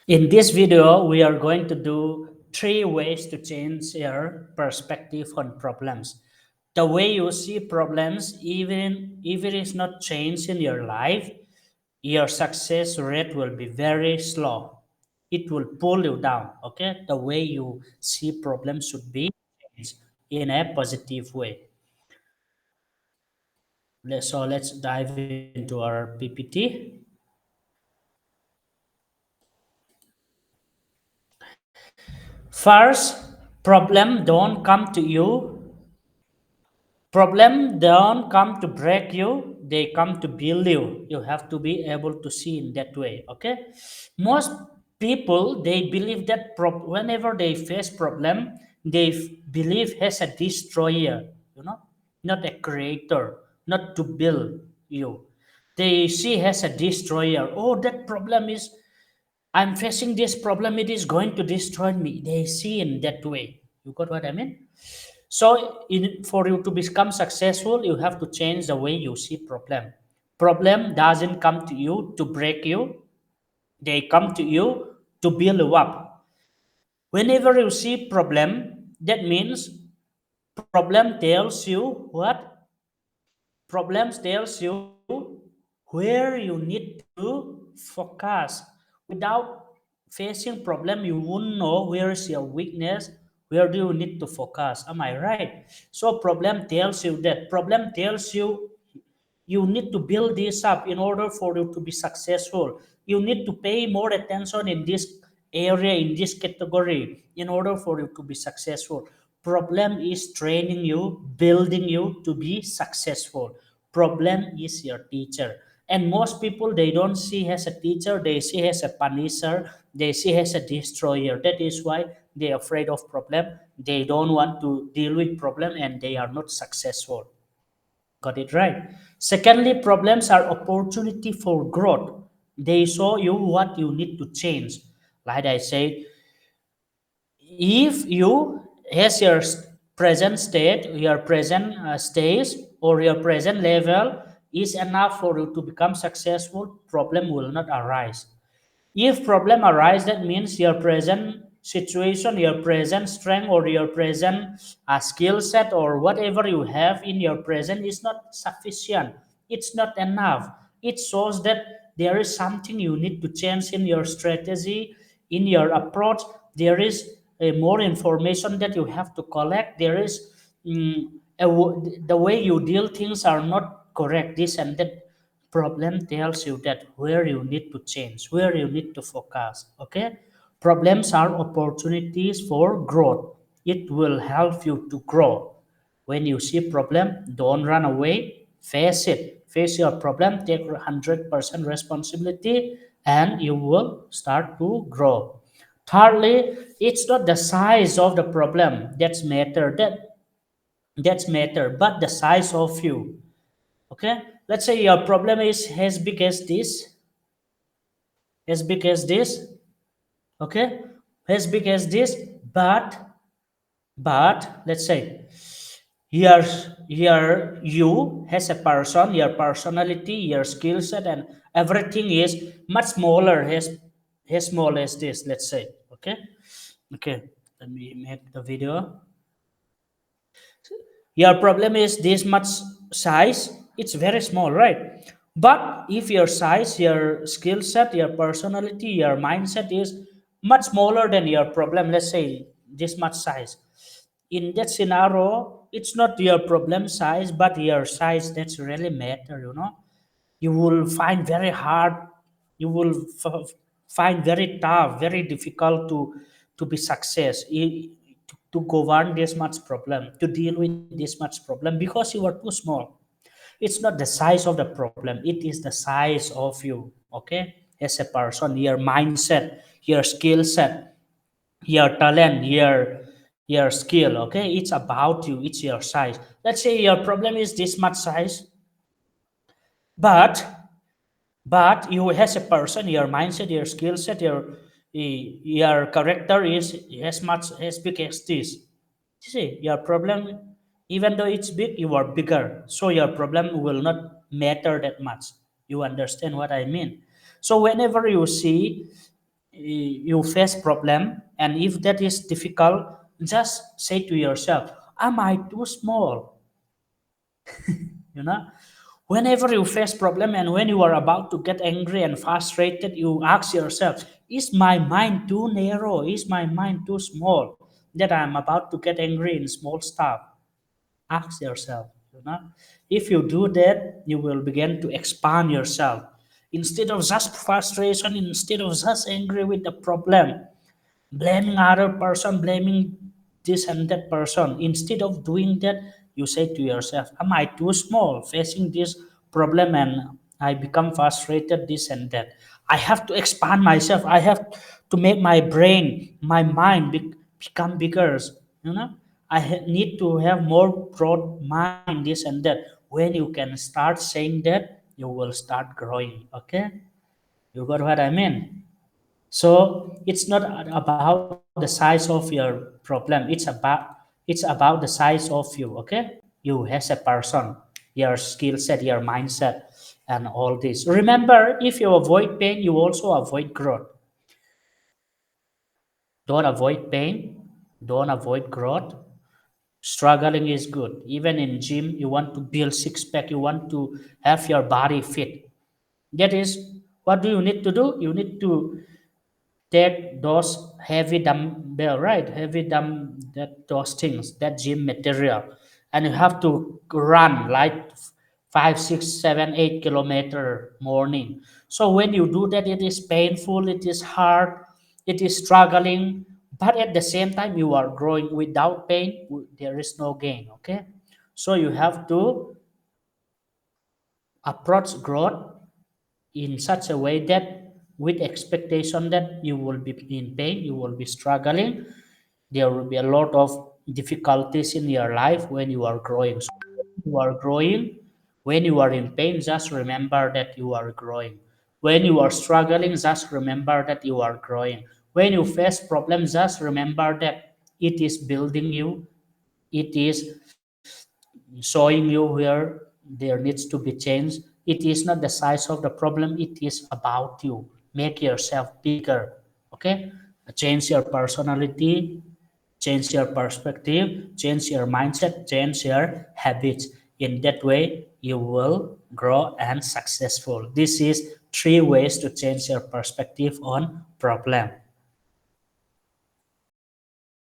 In this video, we are going to do 3 ways to change your perspective on problems. The way you see problems, even if it is not changed in your life, your success rate will be very slow. It will pull you down. Okay, the way you see problems should be changed in a positive way. So let's dive into our PPT. First, problem don't come to you. Problem don't come to break you, they come to build you. You have to be able to see in that way. Okay. Most people they believe that whenever they face problem, they believe has a destroyer, you know, not a creator, not to build you. They see has a destroyer. Oh, that problem is I'm facing this problem, it is going to destroy me. They see in that way. You got what I mean? So, for you to become successful, you have to change the way you see problem. Problem doesn't come to you to break you; they come to you to build you up. Whenever you see problem, that means problem tells you what? Problems tells you where you need to focus. Without facing problem, you won't know where is your weakness, where do you need to focus. Am I right? So problem tells you that. Problem tells you you need to build this up in order for you to be successful. You need to pay more attention in this area, in this category, in order for you to be successful. Problem is training you, building you to be successful. Problem is your teacher. And most people they don't see as a teacher, they see as a punisher, they see as a destroyer. That is why they're afraid of problem. They don't want to deal with problem and they are not successful. Got it right. Secondly, problems are opportunity for growth. They show you what you need to change. Like I said, if you has your present state, your present stage, or your present level is enough for you to become successful, problem will not arise. If problem arise, that means your present situation, your present strength, or your present skill set, or whatever you have in your present is not sufficient. It's not enough. It shows that there is something you need to change in your strategy, in your approach. There is more information that you have to collect. There is the way you deal things are not correct. This and that problem tells you that where you need to change, where you need to focus. Okay, problems are opportunities for growth. It will help you to grow. When you see problem, don't run away, face it, face your problem, take 100% responsibility, and you will start to grow. Thirdly, it's not the size of the problem that's matter, but the size of you. Okay, let's say your problem is as big as this, as big as this. Okay, as big as this, but let's say here here you as a person, your personality, your skill set, and everything is much smaller, as small as this, let's say. Okay, okay, let me make the video. Your problem is this much size, it's very small, right? But if your size, your skill set, your personality, your mindset is much smaller than your problem, let's say this much size, in that scenario it's not your problem size but your size that's really matter, you know. You will find very hard, you will find very tough, very difficult to be success, to govern this much problem, to deal with this much problem, because you are too small. It's not the size of the problem, it is the size of you. Okay, as a person, your mindset, your skill set, your talent, your skill. Okay, it's about you, it's your size. Let's say your problem is this much size, but you as a person, your mindset, your skill set, your character is as much as big as this. You see your problem, even though it's big, you are bigger, so your problem will not matter that much. You understand what I mean? So whenever you see you face problem, and if that is difficult, just say to yourself, am I too small? You know, whenever you face problem and when you are about to get angry and frustrated, you ask yourself, is my mind too narrow, is my mind too small, that I'm about to get angry in small stuff? Ask yourself, you know. If you do that, you will begin to expand yourself. Instead of just frustration, instead of just angry with the problem, blaming other person, blaming this and that person, instead of doing that, you say to yourself, am I too small facing this problem and I become frustrated, this and that? I have to expand myself, I have to make my brain, my mind become bigger, you know. Need to have more broad mind, this and that. When you can start saying that, you will start growing. Okay, you got what I mean? So it's not about the size of your problem. It's about the size of you. Okay, you as a person, your skill set, your mindset, and all this. Remember, if you avoid pain, you also avoid growth. Don't avoid pain. Don't avoid growth. Struggling is good. Even in gym, you want to build six pack. You want to have your body fit. That is, what do you need to do? You need to take those heavy dumbbell, right? Heavy that those things, that gym material, and you have to run like 5, 6, 7, 8 kilometer morning. So when you do that, it is painful, it is hard, it is struggling, but at the same time you are growing. Without pain, there is no gain. Okay, so you have to approach growth in such a way that with expectation that you will be in pain, you will be struggling, there will be a lot of difficulties in your life when you are growing. So you are growing, when you are in pain, just remember that you are growing. When you are struggling, just remember that you are growing. When you face problems, just remember that it is building you, it is showing you where there needs to be change. It is not the size of the problem, it is about you. Make yourself bigger. Okay, change your personality, change your perspective, change your mindset, change your habits. In that way, you will grow and successful. This is three ways to change your perspective on problem.